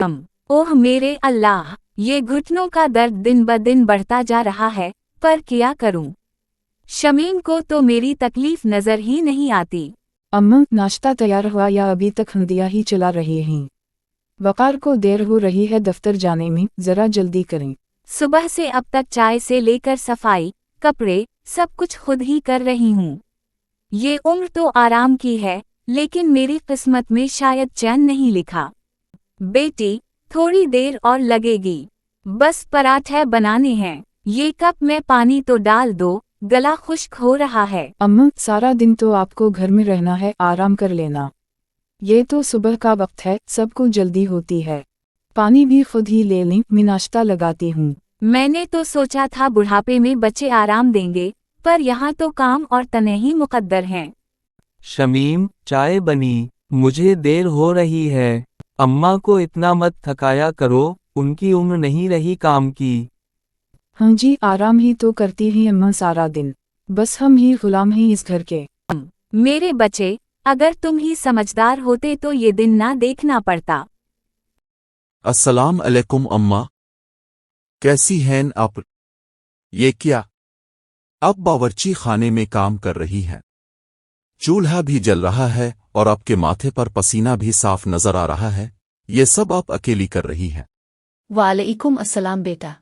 ओह मेरे अल्लाह, ये घुटनों का दर्द दिन ब दिन बढ़ता जा रहा है, पर क्या करूं? शमीम को तो मेरी तकलीफ नजर ही नहीं आती। अम्मा, नाश्ता तैयार हुआ या अभी तक हंदिया ही चला रही हैं? वकार को देर हो रही है दफ्तर जाने में, जरा जल्दी करें। सुबह से अब तक चाय से लेकर सफाई, कपड़े, सब कुछ खुद ही कर रही हूँ। ये उम्र तो आराम की है, लेकिन मेरी किस्मत में शायद चैन नहीं लिखा। बेटी, थोड़ी देर और लगेगी, बस पराठे बनाने हैं। ये कप में पानी तो डाल दो, गला खुश्क हो रहा है। अम्मा, सारा दिन तो आपको घर में रहना है, आराम कर लेना। ये तो सुबह का वक्त है, सबको जल्दी होती है। पानी भी खुद ही ले लें, मैं नाश्ता लगाती हूँ। मैंने तो सोचा था बुढ़ापे में बच्चे आराम देंगे, पर यहाँ तो काम और तने ही मुकद्दर हैं। शमीम, चाय बनी, मुझे देर हो रही है। अम्मा को इतना मत थकाया करो, उनकी उम्र नहीं रही काम की। हाँ जी, आराम ही तो करती हैं अम्मा सारा दिन, बस हम ही गुलाम हैं इस घर के। मेरे बच्चे, अगर तुम ही समझदार होते तो ये दिन ना देखना पड़ता। अस्सलाम अलैकुम अम्मा, कैसी हैं आप? ये क्या, अब बावर्ची खाने में काम कर रही हैं? चूल्हा भी जल रहा है और आपके माथे पर पसीना भी साफ नजर आ रहा है। ये सब आप अकेली कर रही हैं? वालेकुम अस्सलाम बेटा,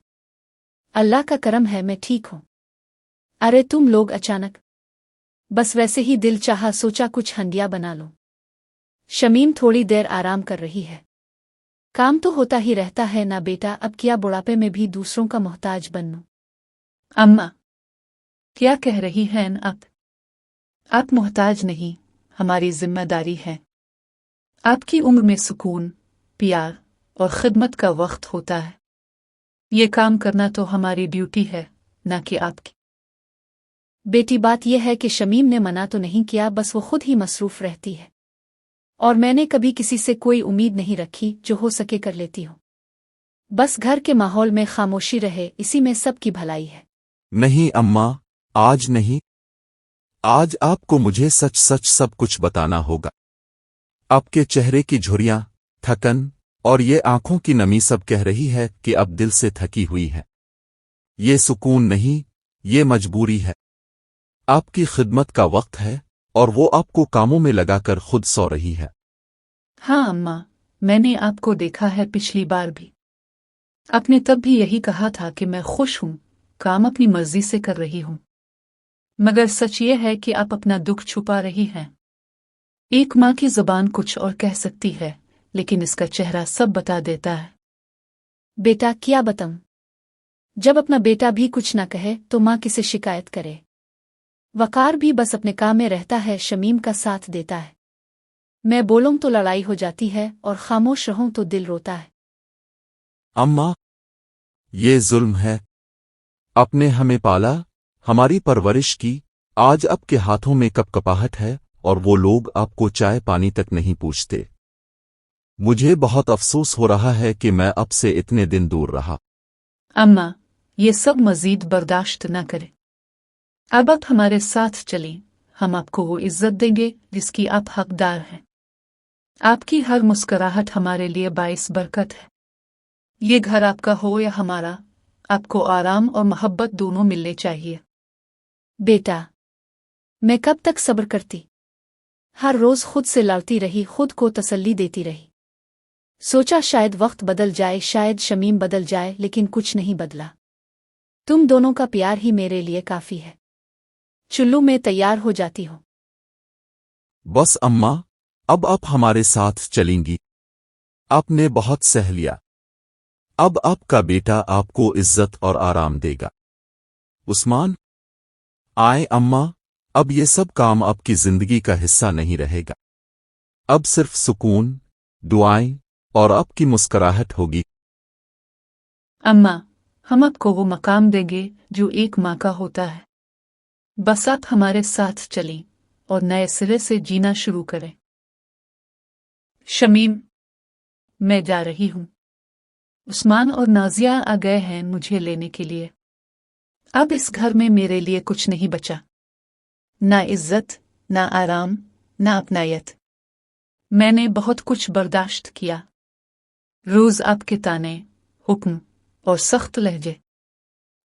अल्लाह का करम है मैं ठीक हूँ। अरे तुम लोग अचानक, बस वैसे ही दिल चाहा, सोचा कुछ हंडिया बना लो। शमीम थोड़ी देर आराम कर रही है। काम तो होता ही रहता है ना बेटा, अब क्या बुढ़ापे में भी दूसरों का मोहताज बनूं? अम्मा, क्या कह रही हैं आप? आप मोहताज नहीं, हमारी जिम्मेदारी है। आपकी उम्र में सुकून, प्यार और खिदमत का वक्त होता है। ये काम करना तो हमारी ड्यूटी है, ना कि आपकी। बेटी, बात यह है कि शमीम ने मना तो नहीं किया, बस वो खुद ही मसरूफ रहती है, और मैंने कभी किसी से कोई उम्मीद नहीं रखी। जो हो सके कर लेती हूँ। बस घर के माहौल में खामोशी रहे, इसी में सबकी भलाई है। नहीं अम्मा, आज नहीं। आज आपको मुझे सच सच सब कुछ बताना होगा। आपके चेहरे की झुर्रियां, थकन और ये आंखों की नमी सब कह रही है कि अब दिल से थकी हुई है। ये सुकून नहीं, ये मजबूरी है। आपकी खिदमत का वक्त है और वो आपको कामों में लगाकर खुद सो रही है। हाँ अम्मा, मैंने आपको देखा है पिछली बार भी। आपने तब भी यही कहा था कि मैं खुश हूँ, काम अपनी मर्जी से कर रही हूँ। मगर सच ये है कि आप अपना दुख छुपा रही हैं। एक माँ की जुबान कुछ और कह सकती है, लेकिन इसका चेहरा सब बता देता है। बेटा, क्या बताऊं? जब अपना बेटा भी कुछ ना कहे तो माँ किसे शिकायत करे। वकार भी बस अपने काम में रहता है, शमीम का साथ देता है। मैं बोलूं तो लड़ाई हो जाती है, और खामोश रहूं तो दिल रोता है। अम्मा, ये जुल्म है। आपने हमें पाला, हमारी परवरिश की, आज आपके हाथों में कपकपाहट है और वो लोग आपको चाय पानी तक नहीं पूछते। मुझे बहुत अफसोस हो रहा है कि मैं अब से इतने दिन दूर रहा। अम्मा, ये सब मजीद बर्दाश्त न करें। अब आप हमारे साथ चलें, हम आपको वो इज्जत देंगे जिसकी आप हकदार हैं। आपकी हर मुस्कुराहट हमारे लिए बाइस बरकत है। ये घर आपका हो या हमारा, आपको आराम और मोहब्बत दोनों मिलने चाहिए। बेटा, मैं कब तक सब्र करती? हर रोज खुद से लड़ती रही, खुद को तसल्ली देती रही। सोचा शायद वक्त बदल जाए, शायद शमीम बदल जाए, लेकिन कुछ नहीं बदला। तुम दोनों का प्यार ही मेरे लिए काफी है। चुल्लू में तैयार हो जाती हो। बस अम्मा, अब आप हमारे साथ चलेंगी। आपने बहुत सह लिया। अब आपका बेटा आपको इज्जत और आराम देगा। उस्मान, आए अम्मा, अब ये सब काम आपकी जिंदगी का हिस्सा नहीं रहेगा। अब सिर्फ सुकून, दुआएं और आपकी मुस्कुराहट होगी। अम्मा, हम आपको वो मकाम देंगे जो एक माँ का होता है। बस आप हमारे साथ चलें और नए सिरे से जीना शुरू करें। शमीम, मैं जा रही हूँ। उस्मान और नाजिया आ गए हैं मुझे लेने के लिए। अब इस घर में मेरे लिए कुछ नहीं बचा, ना इज्जत, ना आराम, ना अपनायत। मैंने बहुत कुछ बर्दाश्त किया, रोज आपके ताने, हुक्म और सख्त लहजे,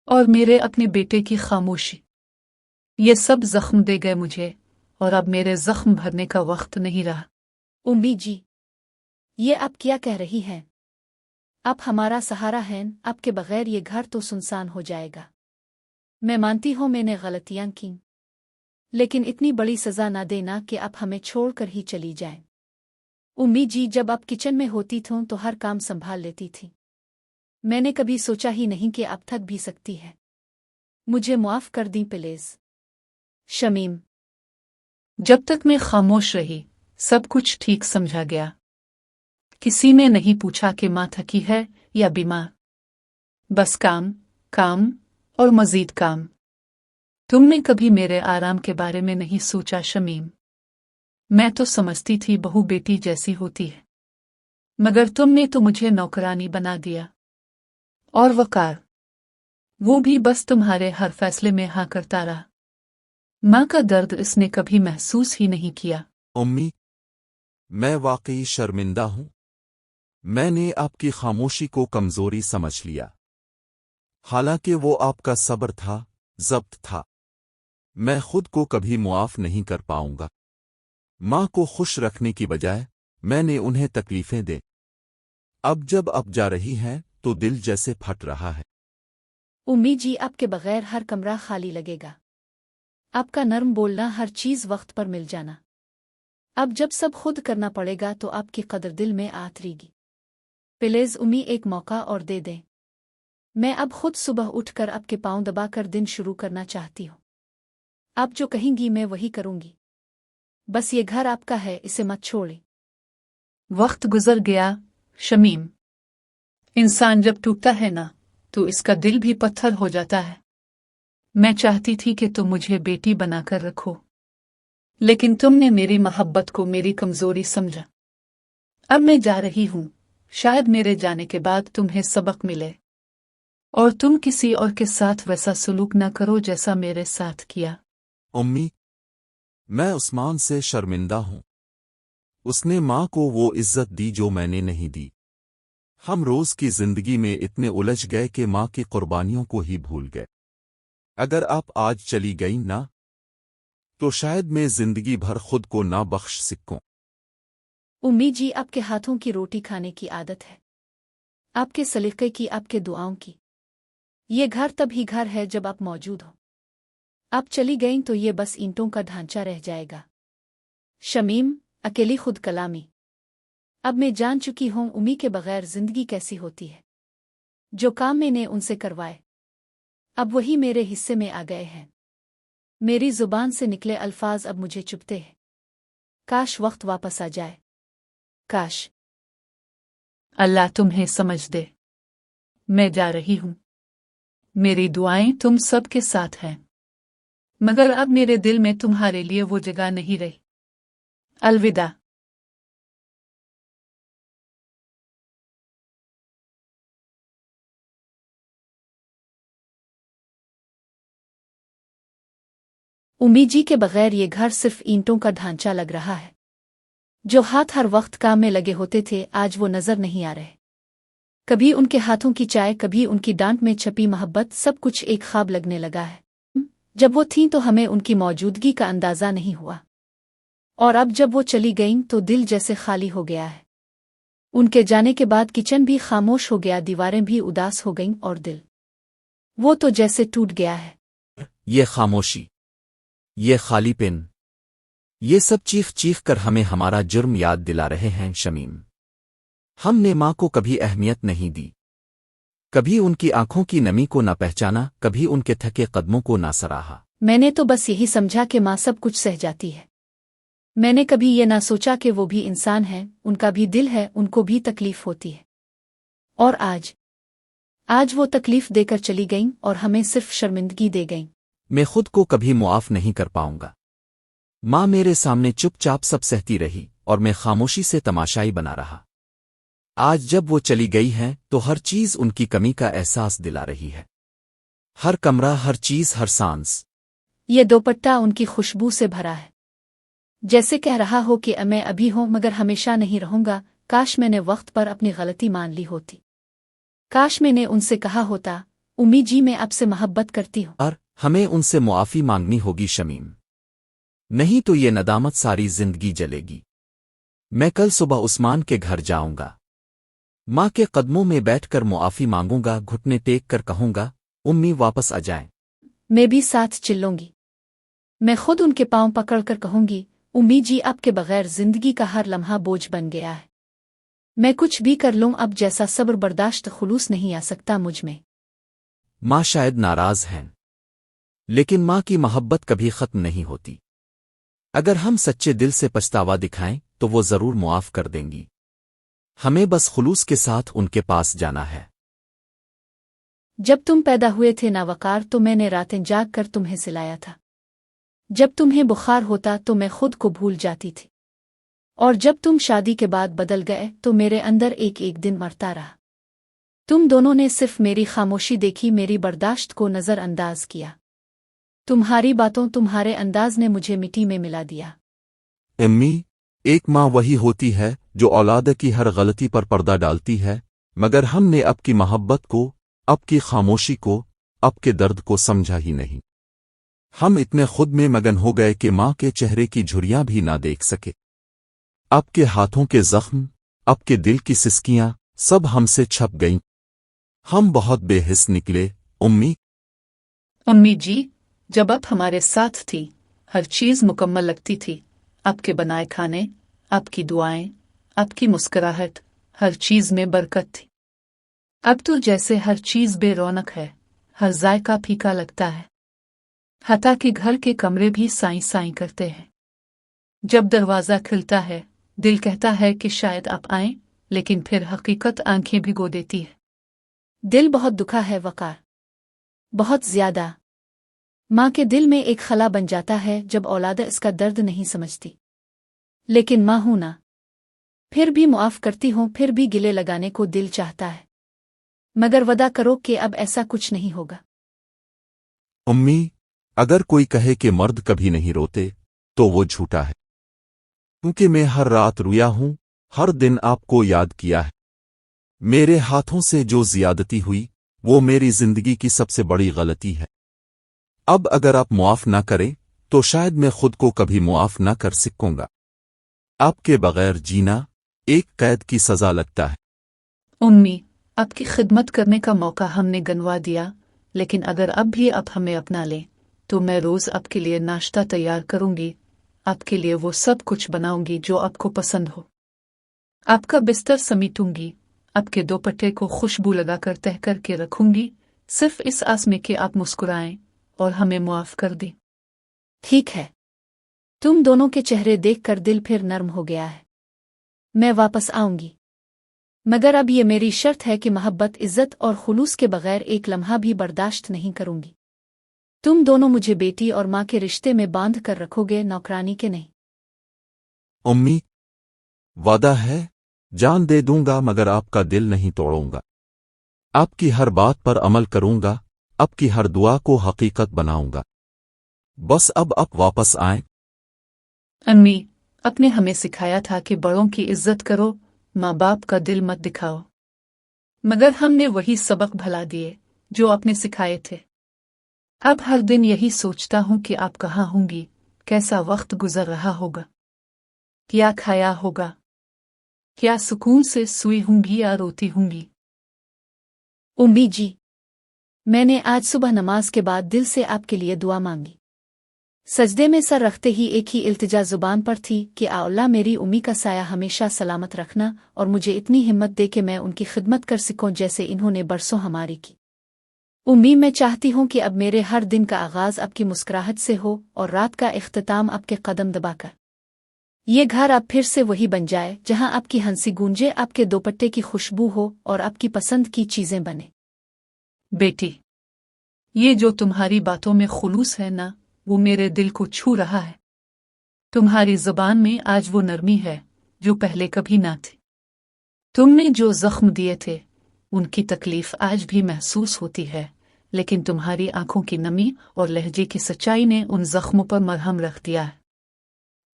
और मेरे अपने बेटे की खामोशी, ये सब जख्म दे गए मुझे, और अब मेरे जख्म भरने का वक्त नहीं रहा। उम्मी जी, ये आप क्या कह रही हैं? आप हमारा सहारा हैं, आपके बगैर ये घर तो सुनसान हो जाएगा। मैं मानती हूँ मैंने गलतियाँ की, लेकिन इतनी बड़ी सज़ा ना देना कि आप हमें छोड़कर ही चली जाएं। उम्मी जी, जब आप किचन में होती थीं तो हर काम संभाल लेती थी। मैंने कभी सोचा ही नहीं कि आप थक भी सकती है। मुझे माफ़ कर दी प्लीज़। शमीम, जब तक मैं खामोश रही सब कुछ ठीक समझा गया। किसी ने नहीं पूछा कि माँ थकी है या बीमार। बस काम, काम और मजीद काम। तुमने कभी मेरे आराम के बारे में नहीं सोचा शमीम। मैं तो समझती थी बहू बेटी जैसी होती है, मगर तुमने तो मुझे नौकरानी बना दिया। और वकार, वो भी बस तुम्हारे हर फैसले में हाँ करता रहा। माँ का दर्द इसने कभी महसूस ही नहीं किया। उम्मी, मैं वाकई शर्मिंदा हूं। मैंने आपकी खामोशी को कमजोरी समझ लिया, हालांकि वो आपका सब्र था, ज़ब्त था। मैं खुद को कभी मुआफ नहीं कर पाऊंगा। माँ को खुश रखने की बजाय मैंने उन्हें तकलीफें दे। अब जब आप जा रही हैं तो दिल जैसे फट रहा है। उम्मी जी, आपके बगैर हर कमरा खाली लगेगा। आपका नर्म बोलना, हर चीज़ वक्त पर मिल जाना। अब जब सब खुद करना पड़ेगा तो आपकी कदर दिल में आतरेगी। प्लीज़ उम्मी, एक मौका और दे दें। मैं अब खुद सुबह उठकर आपके पाँव दबाकर दिन शुरू करना चाहती हूँ। आप जो कहेंगी मैं वही करूँगी। बस ये घर आपका है, इसे मत छोड़ें। वक्त गुजर गया शमीम। इंसान जब टूटता है ना तो इसका दिल भी पत्थर हो जाता है। मैं चाहती थी कि तुम मुझे बेटी बनाकर रखो, लेकिन तुमने मेरी मोहब्बत को मेरी कमजोरी समझा। अब मैं जा रही हूँ, शायद मेरे जाने के बाद तुम्हें सबक मिले और तुम किसी और के साथ वैसा सलूक न करो जैसा मेरे साथ किया। उम्मी, मैं उस्मान से शर्मिंदा हूं। उसने माँ को वो इज्जत दी जो मैंने नहीं दी। हम रोज की जिंदगी में इतने उलझ गए कि माँ की कुर्बानियों को ही भूल गए। अगर आप आज चली गई ना, तो शायद मैं जिंदगी भर खुद को ना बख्श सकूं। उम्मी जी, आपके हाथों की रोटी खाने की आदत है, आपके सलीके की, आपके दुआओं की। ये घर तभी घर है जब आप मौजूद हो। आप चली गईं तो ये बस ईंटों का ढांचा रह जाएगा। शमीम, अकेली खुद कलामी। अब मैं जान चुकी हूँ उम्मी के बगैर जिंदगी कैसी होती है। जो काम मैंने उनसे करवाए अब वही मेरे हिस्से में आ गए हैं। मेरी जुबान से निकले अल्फाज अब मुझे चुभते हैं। काश वक्त वापस आ जाए, काश। अल्लाह तुम्हें समझ दे। मैं जा रही हूँ। मेरी दुआएं तुम सब के साथ हैं, मगर अब मेरे दिल में तुम्हारे लिए वो जगह नहीं रही। अलविदा। उम्मी जी के बगैर ये घर सिर्फ ईंटों का ढांचा लग रहा है। जो हाथ हर वक्त काम में लगे होते थे आज वो नजर नहीं आ रहे। कभी उनके हाथों की चाय, कभी उनकी डांट में छपी मोहब्बत, सब कुछ एक ख्वाब लगने लगा है। जब वो थीं तो हमें उनकी मौजूदगी का अंदाजा नहीं हुआ, और अब जब वो चली गईं तो दिल जैसे खाली हो गया है। उनके जाने के बाद किचन भी खामोश हो गया, दीवारें भी उदास हो गईं और दिल वो तो जैसे टूट गया है। ये खामोशी, ये खालीपन, ये सब चीख चीख कर हमें हमारा जुर्म याद दिला रहे हैं शमीम। हमने माँ को कभी अहमियत नहीं दी, कभी उनकी आंखों की नमी को न पहचाना, कभी उनके थके कदमों को न सराहा। मैंने तो बस यही समझा कि माँ सब कुछ सह जाती है। मैंने कभी ये ना सोचा कि वो भी इंसान है, उनका भी दिल है, उनको भी तकलीफ होती है। और आज वो तकलीफ देकर चली गईं और हमें सिर्फ शर्मिंदगी दे गईं। मैं खुद को कभी मुआफ नहीं कर पाऊंगा। माँ मेरे सामने चुपचाप सब सहती रही और मैं खामोशी से तमाशाई बना रहा। आज जब वो चली गई हैं तो हर चीज उनकी कमी का एहसास दिला रही है। हर कमरा, हर चीज, हर सांस। ये दोपट्टा उनकी खुशबू से भरा है, जैसे कह रहा हो कि मैं अभी हूं मगर हमेशा नहीं रहूंगा, काश मैंने वक्त पर अपनी गलती मान ली होती। काश मैंने उनसे कहा होता, उम्मी जी मैं आपसे मोहब्बत करती हूँ। और हमें उनसे मुआफ़ी मांगनी होगी शमीम, नहीं तो ये नदामत सारी जिंदगी जलेगी। मैं कल सुबह उस्मान के घर जाऊंगा, माँ के कदमों में बैठकर मुआफ़ी मांगूंगा, घुटने टेक कर कहूंगा उम्मी वापस आ जाएं। मैं भी साथ चिल्लूंगी। मैं खुद उनके पांव पकड़कर कहूंगी, उम्मी जी आपके बगैर जिंदगी का हर लम्हा बोझ बन गया है। मैं कुछ भी कर लूं, अब जैसा सब्र बर्दाश्त खुलूस नहीं आ सकता मुझ में। माँ शायद नाराज हैं, लेकिन माँ की मोहब्बत कभी खत्म नहीं होती। अगर हम सच्चे दिल से पछतावा दिखाएं तो वो जरूर मुआफ कर देंगी। हमें बस खुलूस के साथ उनके पास जाना है। जब तुम पैदा हुए थे नावकार, तो मैंने रातें जाग कर तुम्हें सिलाया था। जब तुम्हें बुखार होता तो मैं खुद को भूल जाती थी, और जब तुम शादी के बाद बदल गए तो मेरे अंदर एक एक दिन मरता रहा। तुम दोनों ने सिर्फ मेरी खामोशी देखी, मेरी बर्दाश्त को नज़रअंदाज किया। तुम्हारी बातों, तुम्हारे अंदाज ने मुझे मिट्टी में मिला दिया। अम्मी, एक माँ वही होती है जो औलाद की हर गलती पर पर्दा डालती है, मगर हमने आपकी मोहब्बत को, आपकी खामोशी को, आपके दर्द को समझा ही नहीं। हम इतने खुद में मगन हो गए कि माँ के चेहरे की झुर्रियां भी ना देख सके। आपके हाथों के जख्म, आपके दिल की सिसकियां सब हमसे छप गईं। हम बहुत बेहिस निकले उम्मी। अम्मी जी, जब आप हमारे साथ थी हर चीज मुकम्मल लगती थी। आपके बनाए खाने, आपकी दुआएं, आपकी मुस्कुराहट, हर चीज में बरकत थी। अब तो जैसे हर चीज बेरौनक है, हर जायका फीका लगता है। हता कि घर के कमरे भी साईं साईं करते हैं। जब दरवाजा खुलता है दिल कहता है कि शायद आप आएं, लेकिन फिर हकीकत आंखें भिगो देती है। दिल बहुत दुखा है वकार, बहुत ज्यादा। माँ के दिल में एक खला बन जाता है जब औलाद इसका दर्द नहीं समझती। लेकिन माँ हूं ना, फिर भी मुआफ करती हूँ, फिर भी गिले लगाने को दिल चाहता है, मगर वदा करो कि अब ऐसा कुछ नहीं होगा। उम्मी, अगर कोई कहे कि मर्द कभी नहीं रोते तो वो झूठा है, क्योंकि मैं हर रात रोया हूं, हर दिन आपको याद किया है। मेरे हाथों से जो ज्यादती हुई वो मेरी जिंदगी की सबसे बड़ी गलती है। अब अगर आप मुआफ ना करें तो शायद मैं खुद को कभी मुआफ ना कर सकूंगा। आपके बगैर जीना एक कैद की सजा लगता है। उम्मी, आपकी खिदमत करने का मौका हमने गंवा दिया, लेकिन अगर अब भी आप हमें अपना लें तो मैं रोज आपके लिए नाश्ता तैयार करूंगी, आपके लिए वो सब कुछ बनाऊंगी जो आपको पसंद हो। आपका बिस्तर समेटूंगी, आपके दोपट्टे को खुशबू लगाकर तह करके रखूंगी, सिर्फ इस आस में कि आप मुस्कुराएं और हमें मुआफ कर दें। ठीक है, तुम दोनों के चेहरे देखकर दिल फिर नर्म हो गया है। मैं वापस आऊंगी, मगर अब ये मेरी शर्त है कि मोहब्बत, इज्जत और खुलूस के बगैर एक लम्हा भी बर्दाश्त नहीं करूंगी। तुम दोनों मुझे बेटी और माँ के रिश्ते में बांध कर रखोगे, नौकरानी के नहीं। उम्मी, वादा है, जान दे दूंगा मगर आपका दिल नहीं तोड़ूंगा। आपकी हर बात पर अमल करूंगा, आपकी हर दुआ को हकीकत बनाऊंगा। बस अब आप वापस आएं। अम्मी, आपने हमें सिखाया था कि बड़ों की इज्जत करो, माँ बाप का दिल मत दिखाओ, मगर हमने वही सबक भुला दिए जो आपने सिखाए थे। अब हर दिन यही सोचता हूँ कि आप कहाँ होंगी, कैसा वक्त गुजर रहा होगा, क्या खाया होगा, क्या सुकून से सोई होंगी या रोती होंगी। उम्मी जी, मैंने आज सुबह नमाज के बाद दिल से आपके लिए दुआ मांगी। सजदे में सर रखते ही एक ही इल्तिजा जुबान पर थी कि आ अल्लाह मेरी उम्मी का साया हमेशा सलामत रखना और मुझे इतनी हिम्मत दे कि मैं उनकी खिदमत कर सकूं जैसे इन्होंने बरसों हमारी की। उम्मी, मैं चाहती हूँ कि अब मेरे हर दिन का आगाज आपकी मुस्कुराहट से हो और रात का इख्तिताम आपके कदम दबाकर। ये घर अब फिर से वही बन जाए जहाँ आपकी हंसी गूंजे, आपके दोपट्टे की खुशबू हो और आपकी पसंद की चीजें बने। बेटी, ये जो तुम्हारी बातों में खुलूस है ना, वो मेरे दिल को छू रहा है। तुम्हारी जुबान में आज वो नरमी है जो पहले कभी ना थी। तुमने जो जख्म दिए थे उनकी तकलीफ आज भी महसूस होती है, लेकिन तुम्हारी आंखों की नमी और लहजे की सच्चाई ने उन जख्मों पर मरहम रख दिया है।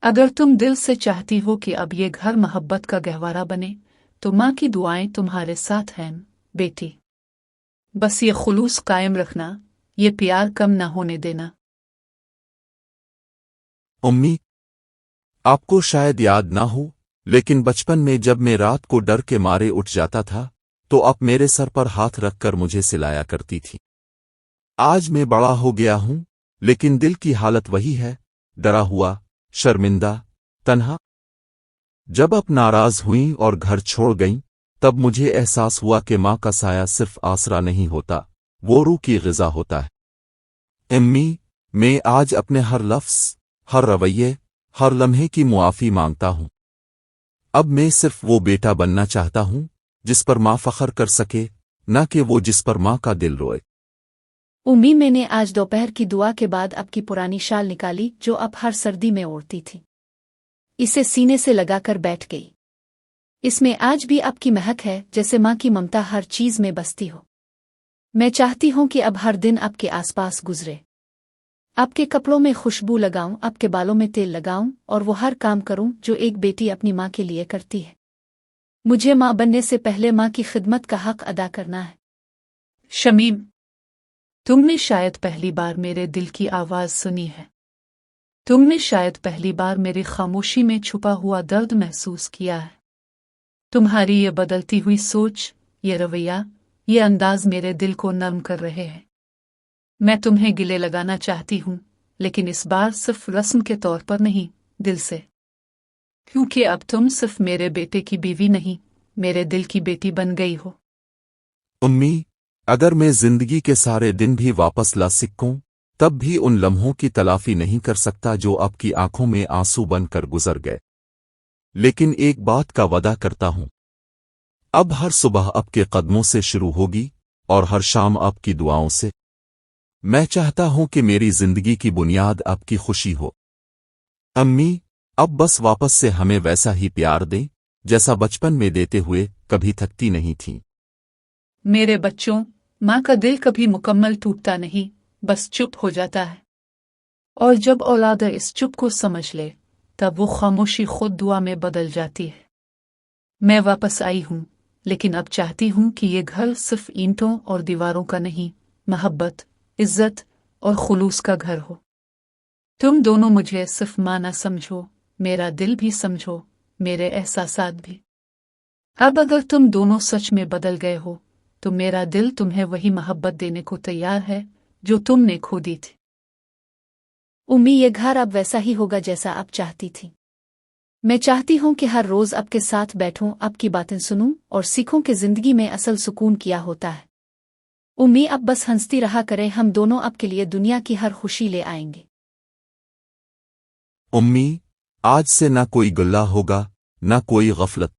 अगर तुम दिल से चाहती हो कि अब ये घर मोहब्बत का गहवारा बने, तो माँ की दुआएं तुम्हारे साथ हैं बेटी। बस ये खुलूस कायम रखना, ये प्यार कम ना होने देना। उम्मी, आपको शायद याद ना हो, लेकिन बचपन में जब मैं रात को डर के मारे उठ जाता था तो आप मेरे सर पर हाथ रखकर मुझे सिलाया करती थी। आज मैं बड़ा हो गया हूं, लेकिन दिल की हालत वही है, डरा हुआ, शर्मिंदा, तन्हा। जब आप नाराज हुई और घर छोड़ गईं, तब मुझे एहसास हुआ कि माँ का साया सिर्फ आसरा नहीं होता, वो रूह की ग़िज़ा होता है। अम्मी, मैं आज अपने हर लफ्ज़, हर रवैये, हर लम्हे की मुआफ़ी मांगता हूँ। अब मैं सिर्फ वो बेटा बनना चाहता हूँ जिस पर माँ फ़ख्र कर सके, न कि वो जिस पर माँ का दिल रोए। उम्मी, मैंने आज दोपहर की दुआ के बाद आपकी पुरानी शाल निकाली जो आप हर सर्दी में ओढ़ती थी। इसे सीने से लगाकर बैठ गई। इसमें आज भी आपकी महक है, जैसे माँ की ममता हर चीज़ में बसती हो। मैं चाहती हूँ कि अब हर दिन आपके आसपास गुजरे, आपके कपड़ों में खुशबू लगाऊं, आपके बालों में तेल लगाऊं और वो हर काम करूं जो एक बेटी अपनी माँ के लिए करती है। मुझे माँ बनने से पहले माँ की खिदमत का हक अदा करना है। शमीम, तुमने शायद पहली बार मेरे दिल की आवाज़ सुनी है। तुमने शायद पहली बार मेरी खामोशी में छुपा हुआ दर्द महसूस किया है। तुम्हारी ये बदलती हुई सोच, ये रवैया, ये अंदाज मेरे दिल को नर्म कर रहे हैं। मैं तुम्हें गिले लगाना चाहती हूँ, लेकिन इस बार सिर्फ रस्म के तौर पर नहीं, दिल से। क्योंकि अब तुम सिर्फ मेरे बेटे की बीवी नहीं, मेरे दिल की बेटी बन गई हो। उम्मी, अगर मैं जिंदगी के सारे दिन भी वापस ला सकूं, तब भी उन लम्हों की तलाफी नहीं कर सकता जो आपकी आंखों में आंसू बनकर गुजर गए। लेकिन एक बात का वादा करता हूं, अब हर सुबह आपके कदमों से शुरू होगी और हर शाम आपकी दुआओं से। मैं चाहता हूं कि मेरी जिंदगी की बुनियाद आपकी खुशी हो। अम्मी, अब बस वापस से हमें वैसा ही प्यार दें जैसा बचपन में देते हुए कभी थकती नहीं थी। मेरे बच्चों, माँ का दिल कभी मुकम्मल टूटता नहीं, बस चुप हो जाता है। और जब औलाद इस चुप को समझ ले, तब वो खामोशी खुद दुआ में बदल जाती है। मैं वापस आई हूँ, लेकिन अब चाहती हूँ कि ये घर सिर्फ ईंटों और दीवारों का नहीं, मोहब्बत, इज्जत और खुलूस का घर हो। तुम दोनों मुझे सिर्फ माँ ना समझो, मेरा दिल भी समझो, मेरे एहसासात भी। अब अगर तुम दोनों सच में बदल गए हो, तो मेरा दिल तुम्हें वही मोहब्बत देने को तैयार है जो तुमने खो दी थी। उम्मी, ये घर अब वैसा ही होगा जैसा आप चाहती थी। मैं चाहती हूँ कि हर रोज़ आपके साथ बैठूं, आपकी बातें सुनूं और सीखूं कि जिंदगी में असल सुकून क्या होता है। उम्मी, अब बस हंसती रहा करें, हम दोनों आपके लिए दुनिया की हर खुशी ले आएंगे। उम्मी, आज से ना कोई गुल्ला होगा, ना कोई गफलत।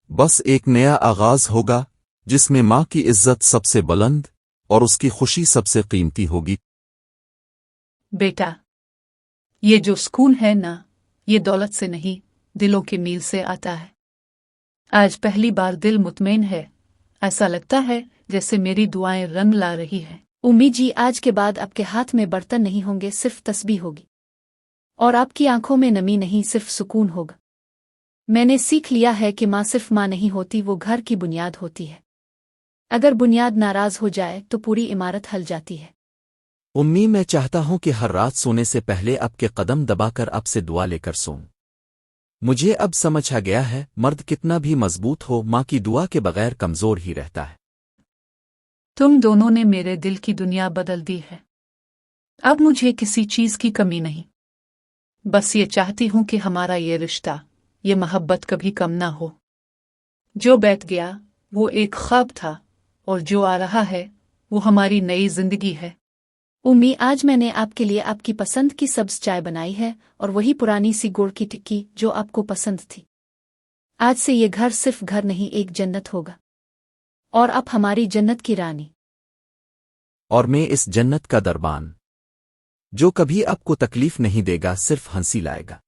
बस एक नया आगाज होगा जिसमें माँ की इज्जत सबसे बुलंद और उसकी खुशी सबसे कीमती होगी। बेटा, ये जो सुकून है ना, ये दौलत से नहीं, दिलों के मील से आता है। आज पहली बार दिल मुतमईन है, ऐसा लगता है जैसे मेरी दुआएं रंग ला रही हैं। उम्मी जी, आज के बाद आपके हाथ में बर्तन नहीं होंगे, सिर्फ तस्बीह होगी। और आपकी आंखों में नमी नहीं, सिर्फ सुकून होगा। मैंने सीख लिया है कि माँ सिर्फ माँ नहीं होती, वो घर की बुनियाद होती है। अगर बुनियाद नाराज हो जाए तो पूरी इमारत हल जाती है। उम्मी, मैं चाहता हूं कि हर रात सोने से पहले आपके कदम दबाकर आपसे दुआ लेकर सोऊं। मुझे अब समझ आ गया है, मर्द कितना भी मजबूत हो, माँ की दुआ के बगैर कमजोर ही रहता है। तुम दोनों ने मेरे दिल की दुनिया बदल दी है। अब मुझे किसी चीज की कमी नहीं। बस ये चाहती हूं कि हमारा ये रिश्ता, ये मोहब्बत कभी कम ना हो। जो बैठ गया वो एक ख्वाब था, और जो आ रहा है वो हमारी नई जिंदगी है। उम्मी, आज मैंने आपके लिए आपकी पसंद की सब्ज चाय बनाई है और वही पुरानी सी गुड़ की टिक्की जो आपको पसंद थी। आज से ये घर सिर्फ घर नहीं, एक जन्नत होगा। और आप हमारी जन्नत की रानी। और मैं इस जन्नत का दरबान, जो कभी आपको तकलीफ नहीं देगा, सिर्फ हंसी लाएगा।